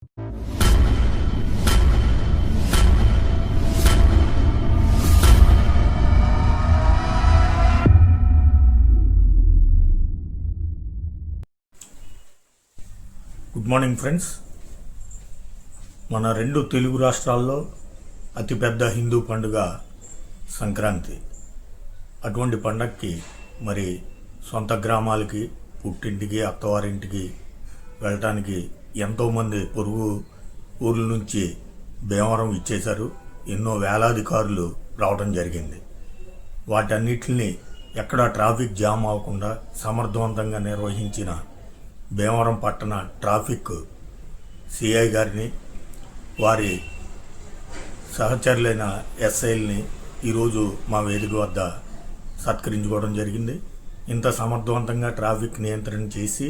Good morning friends. మన రెండు తెలుగు రాష్ట్రాల్లో అతిపెద్ద హిందూ పండుగ సంక్రాంతి. అటువంటి పండగకి మరి సొంత గ్రామాలకి, పుట్టింటికి, అత్తవారింటికి వెళ్ళటానికి ఎంతోమంది పొరుగు ఊర్ల నుంచి భీమవరం ఇచ్చేశారు. ఎన్నో వేలాది కార్లు రావడం జరిగింది. వాటన్నిటిని ఎక్కడా ట్రాఫిక్ జామ్ అవ్వకుండా సమర్థవంతంగా నిర్వహించిన భీమవరం పట్టణ ట్రాఫిక్ సిఐ గారిని, వారి సహచరులైన ఎస్ఐల్ని ఈరోజు మా వేదిక వద్ద సత్కరించుకోవడం జరిగింది. ఇంత సమర్థవంతంగా ట్రాఫిక్ నియంత్రణ చేసి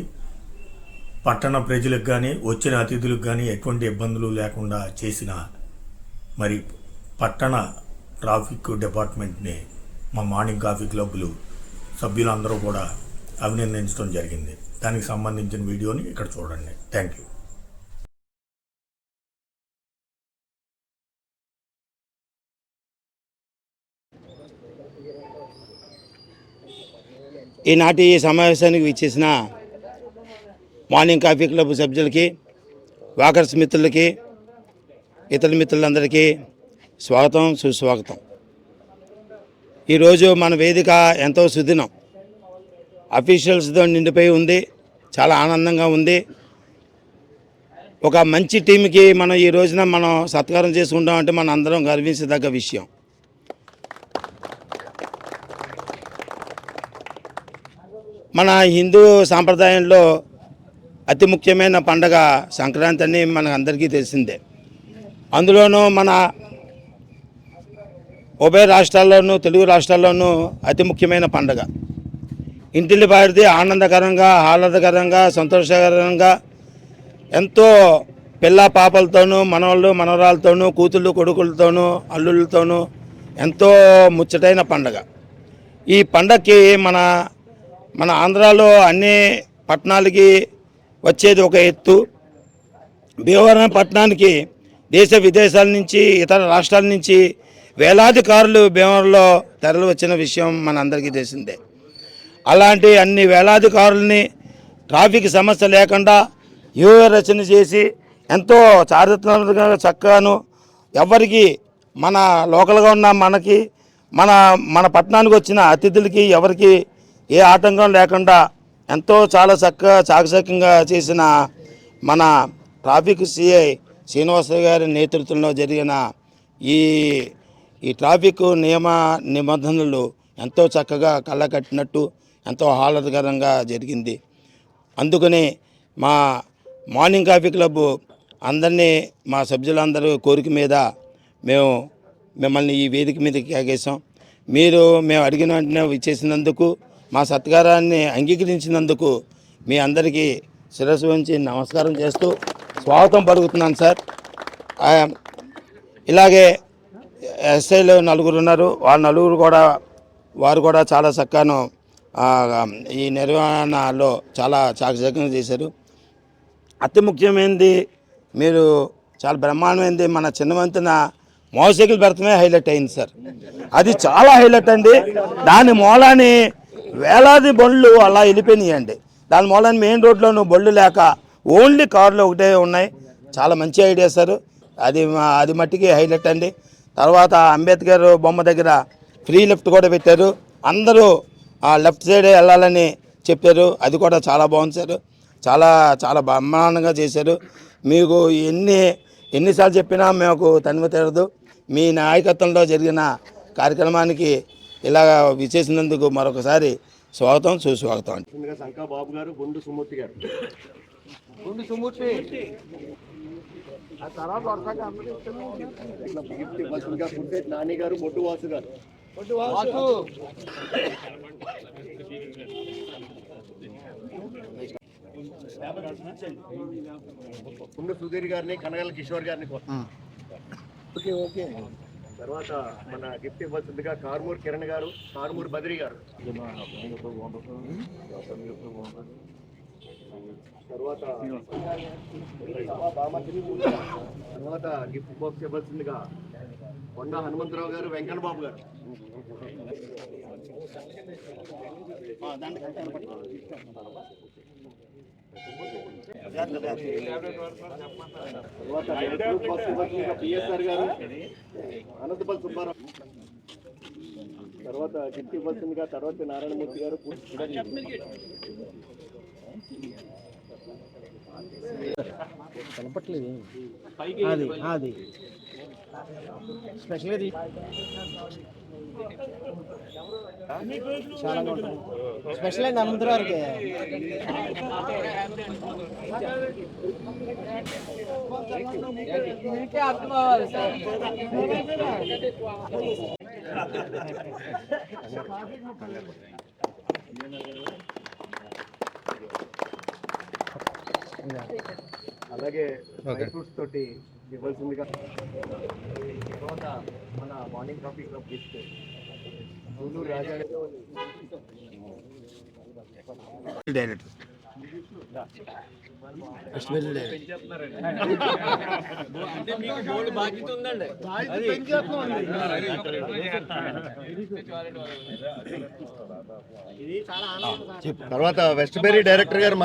పట్టణ ప్రజలకు కానీ వచ్చిన అతిథులకు కానీ ఎటువంటి ఇబ్బందులు లేకుండా చేసిన మరి పట్టణ ట్రాఫిక్ డిపార్ట్మెంట్ని మా మార్నింగ్ కాఫీ క్లబ్లు సభ్యులందరూ కూడా అభినందించడం జరిగింది. దానికి సంబంధించిన వీడియోని ఇక్కడ చూడండి. Thank you. ఈనాటి సమావేశానికి విచ్చేసిన మార్నింగ్ కాఫీ క్లబ్ సభ్యులకి, వాకర్స్ మిత్రులకి, ఇతర మిత్రులందరికీ స్వాగతం, సుస్వాగతం. ఈరోజు మన వేదిక ఎంతో సుదినం, అఫీషియల్స్తో నిండిపోయి ఉంది. చాలా ఆనందంగా ఉంది. ఒక మంచి టీంకి మనం ఈ రోజున మనం సత్కారం చేసుకుంటామంటే మన అందరం గర్వించదగ్గ విషయం. మన హిందూ సాంప్రదాయంలో అతి ముఖ్యమైన పండగ సంక్రాంతి అని మనకు అందరికీ తెలిసిందే. అందులోనూ మన ఉభయ రాష్ట్రాల్లోనూ, తెలుగు రాష్ట్రాల్లోనూ అతి ముఖ్యమైన పండగ. ఇంటిల్లి పాడితే ఆనందకరంగా, ఆహ్లాదకరంగా, సంతోషకరంగా ఎంతో పిల్ల పాపలతోనూ, మనవాళ్ళు మనవరాలతోనూ, కూతుళ్ళు కొడుకులతోనూ, అల్లుళ్ళతోనూ ఎంతో ముచ్చటైన పండగ. ఈ పండగకి మన ఆంధ్రాలో అన్ని పట్టణాలకి వచ్చేది ఒక ఎత్తు. భీమవరం పట్టణానికి దేశ విదేశాల నుంచి, ఇతర రాష్ట్రాల నుంచి వేలాది కార్లు భీమవరంలో తరలి వచ్చిన విషయం మన అందరికీ తెలిసిందే. అలాంటి అన్ని వేలాది కారుల్ని ట్రాఫిక్ సమస్య లేకుండా వ్యూహ రచన చేసి ఎంతో చారిత్రాత్మకంగా చక్కగాను ఎవరికి మన లోకల్గా ఉన్న మనకి మన పట్టణానికి వచ్చిన అతిథులకి ఎవరికి ఏ ఆటంకం లేకుండా ఎంతో చాలా చక్కగా చాకచక్యంగా చేసిన మన ట్రాఫిక్ సిఐ శ్రీనివాసరావు గారి నేతృత్వంలో జరిగిన ఈ ట్రాఫిక్ నియమ నిబంధనలు ఎంతో చక్కగా కళ్ళకట్టినట్టు ఎంతో ఆహ్లాదకరంగా జరిగింది. అందుకని మా మార్నింగ్ కాఫీ క్లబ్ అందరినీ, మా సభ్యులందరూ కోరిక మీద మేము మిమ్మల్ని ఈ వేదిక మీదకి కేకేసాం. మేము అడిగిన వెంటనే ఇచ్చేసినందుకు, మా సత్కారాన్ని అంగీకరించినందుకు మీ అందరికీ శిరస్సు వంచి నమస్కారం చేస్తూ స్వాగతం పలుకుతున్నాను సార్. ఇలాగే ఎస్ఐలు నలుగురు ఉన్నారు. వారు కూడా చాలా చక్కగా ఈ నిర్వహణలో చాలా చాకచక్యంగా చేశారు. అతి ముఖ్యమైనది, మీరు చాలా బ్రహ్మాండమైనది, మన చిన్నవంతున మోటార్ సైకిల్ పెడతమే హైలైట్ అయింది సార్. అది చాలా హైలైట్ అండి. దాని మూలాన్ని వేలాది బండ్లు అలా వెళ్ళిపోయినాయండి. దాని మూలాన్ని మెయిన్ రోడ్లోనూ బళ్ళు లేక ఓన్లీ కార్లు ఒకటే ఉన్నాయి. చాలా మంచి ఐడియా సార్. అది మట్టికి హైలైట్ అండి. తర్వాత అంబేద్కర్ బొమ్మ దగ్గర ఫ్రీ లెఫ్ట్ కూడా పెట్టారు. అందరూ లెఫ్ట్ సైడే వెళ్ళాలని చెప్పారు. అది కూడా చాలా బాగుంది సార్. చాలా చాలా బ్రహ్మాండంగా చేశారు. మీకు ఎన్నిసార్లు చెప్పినా మాకు తనివి తీరదు. మీ నాయకత్వంలో జరిగిన కార్యక్రమానికి ఇలా విచ్చేసినందుకు మరొకసారి స్వాగతం, సుస్వాగతం అండి. బాబు గారు, గుండు సుమూర్తి గారు, నాని గారు, బొడ్డు వాసు గారు, గుండు సుధీర్ గారిని, కనగల కిషోర్ గారిని. ఓకే. తర్వాత మన గిఫ్ట్ ఇవ్వాల్సిందిగా కారుమూరు కిరణ్ గారు, కారుమూరు బద్రి గారు. తర్వాత తర్వాత గిఫ్ట్ బాక్స్ ఇవ్వాల్సిందిగా కొండ హనుమంతరావు గారు, వెంకన్న బాబు గారు. తర్వాత గిఫ్ట్ బాక్స్ ఇవ్వాల్సిందిగా పిఎస్ఆర్ గారు, అనంతపల్లి సుబ్బారావు. తర్వాత గిఫ్ట్ ఇవ్వాల్సిందిగా తర్వాత నారాయణమూర్తి గారు. కనపట్లేదు అది స్పెషల్ చాలా స్పెషల్ అండి అందరూ వారికి అలాగే డ్రై ఫ్రూట్స్ తోటి ఇవ్వాల్సిందిగా. తర్వాత మన morning coffee club gift Guduru Raja director తర్వాత వెస్ట్ బెరీ డైరెక్టర్ గారు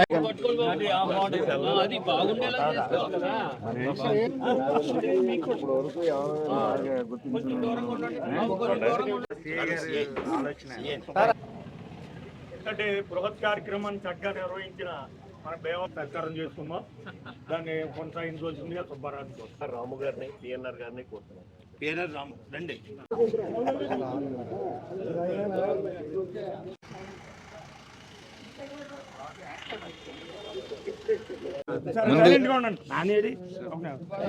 అంటే బృహత్ కార్యక్రమాన్ని చక్కగా నిర్వహించిన మన బేవ సత్కారం చేసుకున్నాం. దాన్ని కొనసాగించవలసిందిగా సుబ్బారావు రాము గారిని, పిఎన్ఆర్ గారిని కోరుతున్నాం. పేరు రాము రండి.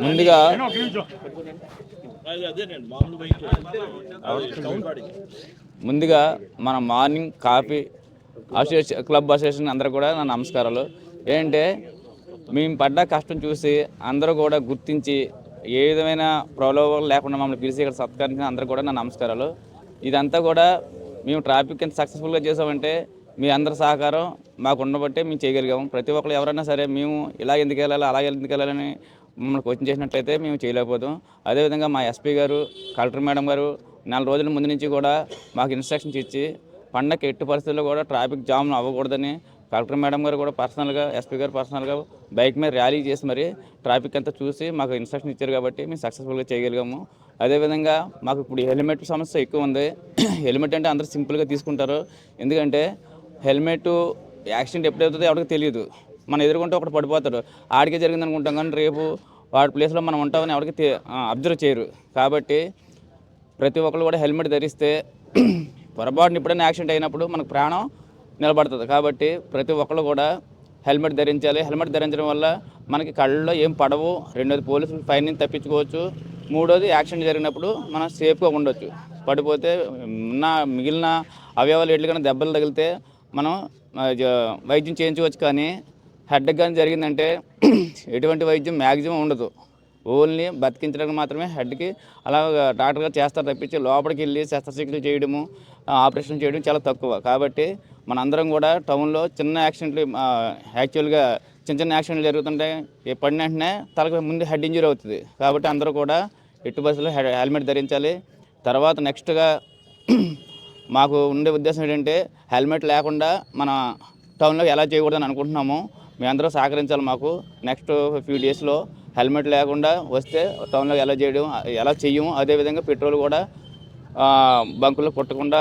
ముందుగా ముందుగా మన మార్నింగ్ కాఫీ క్లబ్ అసోసియేషన్ అందరూ కూడా నా నమస్కారాలు. ఏంటంటే మేము పడ్డ కష్టం చూసి అందరూ కూడా గుర్తించి ఏ విధమైన ప్రలోభాలు లేకుండా మమ్మల్ని పిలిచి ఇక్కడ సత్కరించిన అందరూ కూడా నా నమస్కారాలు. ఇదంతా కూడా మేము ట్రాఫిక్ ఎంత సక్సెస్ఫుల్గా చేసామంటే మీ అందరి సహకారం మాకు ఉండబట్టే మేము చేయగలిగాము. ప్రతి ఒక్కరు ఎవరైనా సరే మేము ఇలా ఎందుకు వెళ్ళాలి అలా ఎందుకు వెళ్ళాలని మమ్మల్ని క్వశ్చన్ చేసినట్లయితే మేము చేయలేకపోతాం. అదేవిధంగా మా ఎస్పీ గారు, కలెక్టర్ మేడం గారు 4 రోజుల ముందు నుంచి కూడా మాకు ఇన్స్ట్రక్షన్స్ ఇచ్చి పండగ ఎట్టి పరిస్థితుల్లో కూడా ట్రాఫిక్ జామ్ అవ్వకూడదని కలెక్టర్ మేడం గారు కూడా పర్సనల్గా, ఎస్పీ గారు పర్సనల్గా బైక్ మీద ర్యాలీ చేసి మరి ట్రాఫిక్ అంతా చూసి మాకు ఇన్స్ట్రక్షన్ ఇచ్చారు కాబట్టి మేము సక్సెస్ఫుల్గా చేయగలిగాము. అదేవిధంగా మాకు ఇప్పుడు హెల్మెట్ సమస్య ఎక్కువ ఉంది. హెల్మెట్ అంటే అందరూ సింపుల్గా తీసుకుంటారు. ఎందుకంటే హెల్మెట్ యాక్సిడెంట్ ఎప్పుడవుతుందో ఎవరికి తెలియదు. మనం ఎదుర్కొంటే ఒకటి పడిపోతాడు, ఆడికే జరిగింది అనుకుంటాం, కానీ రేపు వాడి ప్లేస్లో మనం ఉంటామని ఎవరికి అబ్జర్వ్ చేయరు. కాబట్టి ప్రతి ఒక్కరు కూడా హెల్మెట్ ధరిస్తే పొరపాటున ఎప్పుడైనా యాక్సిడెంట్ అయినప్పుడు మనకు ప్రాణం నిలబడుతుంది. కాబట్టి ప్రతి ఒక్కరు కూడా హెల్మెట్ ధరించాలి. హెల్మెట్ ధరించడం వల్ల మనకి కళ్ళలో ఏం పడవు. రెండోది పోలీసులు ఫైన్ నుంచి తప్పించుకోవచ్చు. మూడోది యాక్సిడెంట్ జరిగినప్పుడు మనం సేఫ్గా ఉండొచ్చు. పడిపోతే మిగిలిన అవయవాలు ఎట్లుగా దెబ్బలు తగిలితే మనం వైద్యం చేయించుకోవచ్చు. కానీ హెడ్కి కానీ జరిగిందంటే ఎటువంటి వైద్యం మ్యాక్సిమం ఉండదు. ఓన్లీ బతికించడానికి మాత్రమే హెడ్కి అలా డాక్టర్ గారు చేస్తారు తప్పించి లోపలికి వెళ్ళి శస్త్రచికిత్సలు చేయడము, ఆపరేషన్ చేయడం చాలా తక్కువ. కాబట్టి మనందరం కూడా టౌన్లో చిన్న యాక్సిడెంట్లు, యాక్చువల్గా చిన్న యాక్సిడెంట్లు జరుగుతుంటాయి. పడిన వెంటనే తలకు ముందు హెడ్ ఇంజరీ అవుతుంది. కాబట్టి అందరూ కూడా ఎట్టి బస్సులో హెల్మెట్ ధరించాలి. తర్వాత నెక్స్ట్గా మాకు ఉండే ఉద్దేశం ఏంటంటే హెల్మెట్ లేకుండా మన టౌన్లో ఎలా చేయకూడదని అనుకుంటున్నాము. మీ అందరూ సహకరించాలి మాకు. నెక్స్ట్ ఫ్యూ డేస్లో హెల్మెట్ లేకుండా వస్తే టౌన్లో ఎలా చెయ్యము. అదేవిధంగా పెట్రోల్ కూడా బంకుల్లో కొట్టకుండా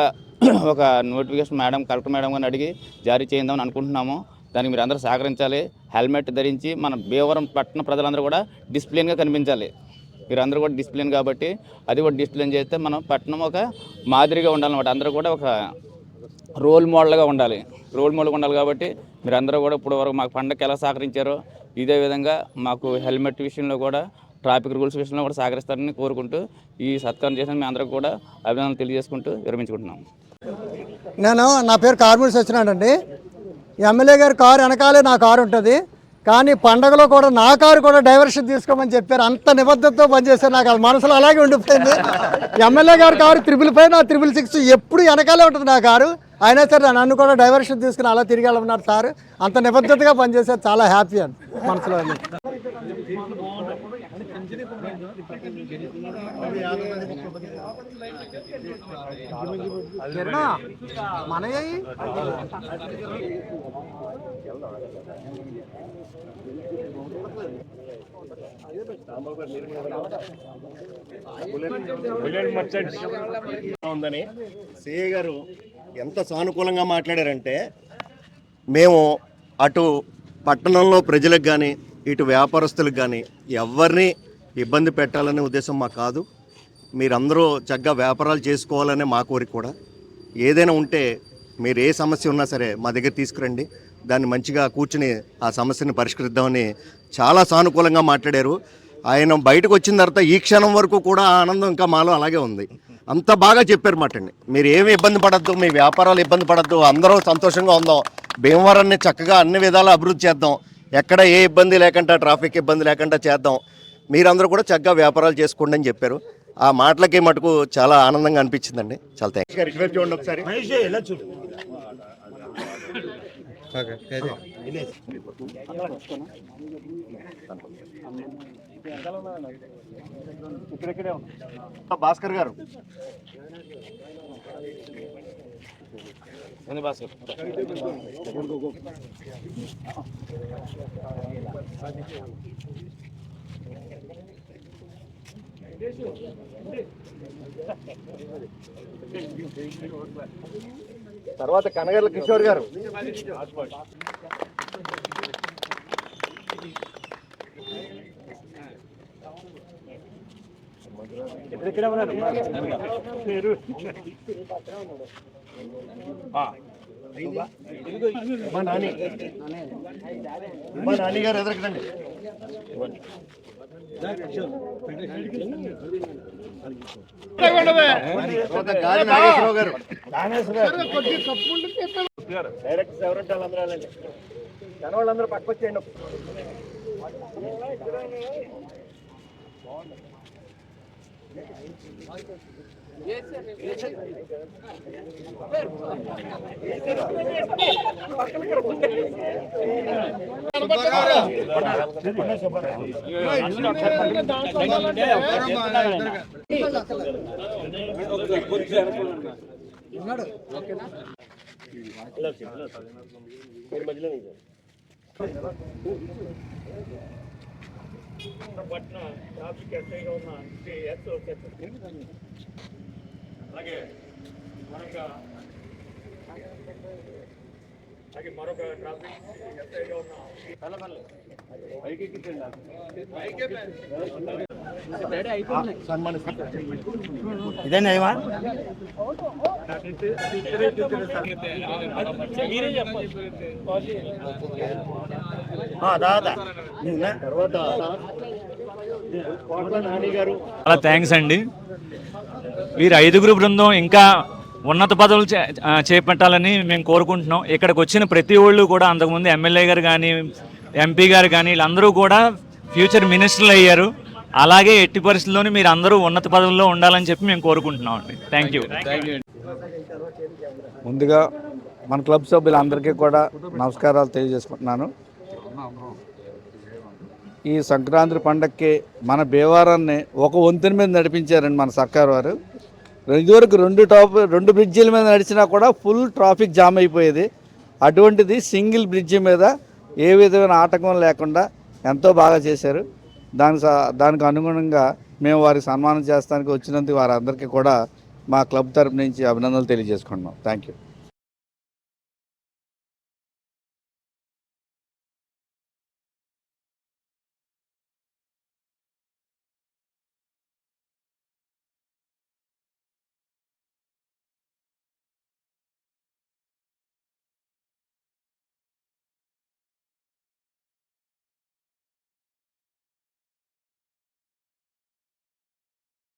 ఒక నోటిఫికేషన్ కలెక్టర్ మేడం గారిని అడిగి జారీ చేద్దామని అనుకుంటున్నాము. దానికి మీరు అందరూ సహకరించాలి. హెల్మెట్ ధరించి మన భీమవరం పట్టణ ప్రజలందరూ కూడా డిసిప్లిన్గా కనిపించాలి. మీరందరూ కూడా డిసిప్లిన్ కాబట్టి అది కూడా డిసిప్లిన్ చేస్తే మనం పట్టణం ఒక మాదిరిగా ఉండాలన్నమాట. అందరూ కూడా ఒక రోల్ మోడల్గా ఉండాలి. కాబట్టి మీరందరూ కూడా ఇప్పుడు వరకు మాకు పండగకి ఎలా సహకరించారో ఇదే విధంగా మాకు హెల్మెట్ విషయంలో కూడా, ట్రాఫిక్ రూల్స్ విషయంలో కూడా సహకరిస్తారని కోరుకుంటూ ఈ సత్కారం చేసిన మీ అందరికీ కూడా అభినందనలు తెలియజేసుకుంటూ విరమించుకుంటున్నాం. నా పేరు కార్మూరి సత్యనారాయణ. ఎమ్మెల్యే గారి కారు వెనకాలే నా కారు ఉంటుంది. కానీ పండగలో కూడా నా కారు కూడా డైవర్షన్ తీసుకోమని చెప్పారు. అంత నిబద్ధతతో పనిచేశారు. నాకు అది మనసులో అలాగే ఉండిపోయింది. ఎమ్మెల్యే గారి కారు 555, నా 666 ఎప్పుడు వెనకాలే ఉంటుంది నా కారు. అయినా సరే నన్ను కూడా డైవర్షన్ తీసుకుని అలా తిరిగి వెళ్ళమన్నారు సార్. అంత నిబద్ధతగా పనిచేశారు, చాలా హ్యాపీ అని మనసులో. ఉందని సిఐ గారు ఎంత సానుకూలంగా మాట్లాడారంటే, మేము అటు పట్టణంలో ప్రజలకు కానీ ఇటు వ్యాపారస్తులకు కానీ ఎవరిని ఇబ్బంది పెట్టాలనే ఉద్దేశం మాకు కాదు. మీరందరూ చక్కగా వ్యాపారాలు చేసుకోవాలనే మా కోరిక కూడా. ఏదైనా ఉంటే మీరు ఏ సమస్య ఉన్నా సరే మా దగ్గర తీసుకురండి, దాన్ని మంచిగా కూర్చుని ఆ సమస్యని పరిష్కరిద్దామని చాలా సానుకూలంగా మాట్లాడారు. ఆయన బయటకు వచ్చిన తర్వాత ఈ క్షణం వరకు కూడా ఆ ఆనందం ఇంకా మాలో అలాగే ఉంది. అంత బాగా చెప్పారు మాటండి. మీరు ఏమి ఇబ్బంది పడద్దు, మీ వ్యాపారాలు ఇబ్బంది పడద్దు, అందరూ సంతోషంగా ఉందాం, భీమవరాన్ని చక్కగా అన్ని విధాలా అభివృద్ధి చేద్దాం, ఎక్కడ ఏ ఇబ్బంది లేకుండా ట్రాఫిక్ ఇబ్బంది లేకుండా చేద్దాం, మీరందరూ కూడా చక్కగా వ్యాపారాలు చేసుకోండి అని చెప్పారు. ఆ మాటలకి మటుకు చాలా ఆనందంగా అనిపించిందండి. చాలా థ్యాంక్స్. చూడండి ఒకసారి. భాస్కర్ గారు, తర్వాత కనగర్ల కిషోర్ గారు, మా నాని గారు ఎదురుకండి. గాలి నాగేశ్వరరావు గారు, డైరెక్ట్ ఎవరంటే వాళ్ళందరూ వెళ్ళండి, వాళ్ళందరూ పక్క వచ్చేయండి. మరొక ట్రాఫిక్ ఎస్ఐగా ఉన్న ఇదేనా చాలా థ్యాంక్స్ అండి. వీరు 5గురు బృందం ఇంకా ఉన్నత పదవులు చేపట్టాలని మేము కోరుకుంటున్నాం. ఇక్కడికి వచ్చిన ప్రతి ఒళ్ళు కూడా అంతకుముందు ఎమ్మెల్యే గారు కానీ ఎంపీ గారు కానీ వీళ్ళందరూ కూడా ఫ్యూచర్ మినిస్టర్లు అయ్యారు. అలాగే ఎట్టి పరిస్థితుల్లోనూ మీరు అందరూ ఉన్నత పదవుల్లో ఉండాలని చెప్పి మేము కోరుకుంటున్నాం అండి. Thank you. ముందుగా మన క్లబ్ సభ్యులందరికీ కూడా నమస్కారాలు తెలియజేసుకుంటున్నాను. ఈ సంక్రాంతి పండగకి మన భీమవరాన్ని ఒక వంతెన మీద నడిపించారండి మన సర్కారు వారు. ఇదివరకు రెండు బ్రిడ్జిల మీద నడిచినా కూడా ఫుల్ ట్రాఫిక్ జామ్ అయిపోయేది. అటువంటిది సింగిల్ బ్రిడ్జి మీద ఏ విధమైన ఆటంకం లేకుండా ఎంతో బాగా చేశారు. దానికి అనుగుణంగా మేము వారికి సన్మానం చేస్తానికి వచ్చినందుకు వారందరికీ కూడా మా క్లబ్ తరపు నుంచి అభినందనలు తెలియజేసుకుంటున్నాం. Thank you.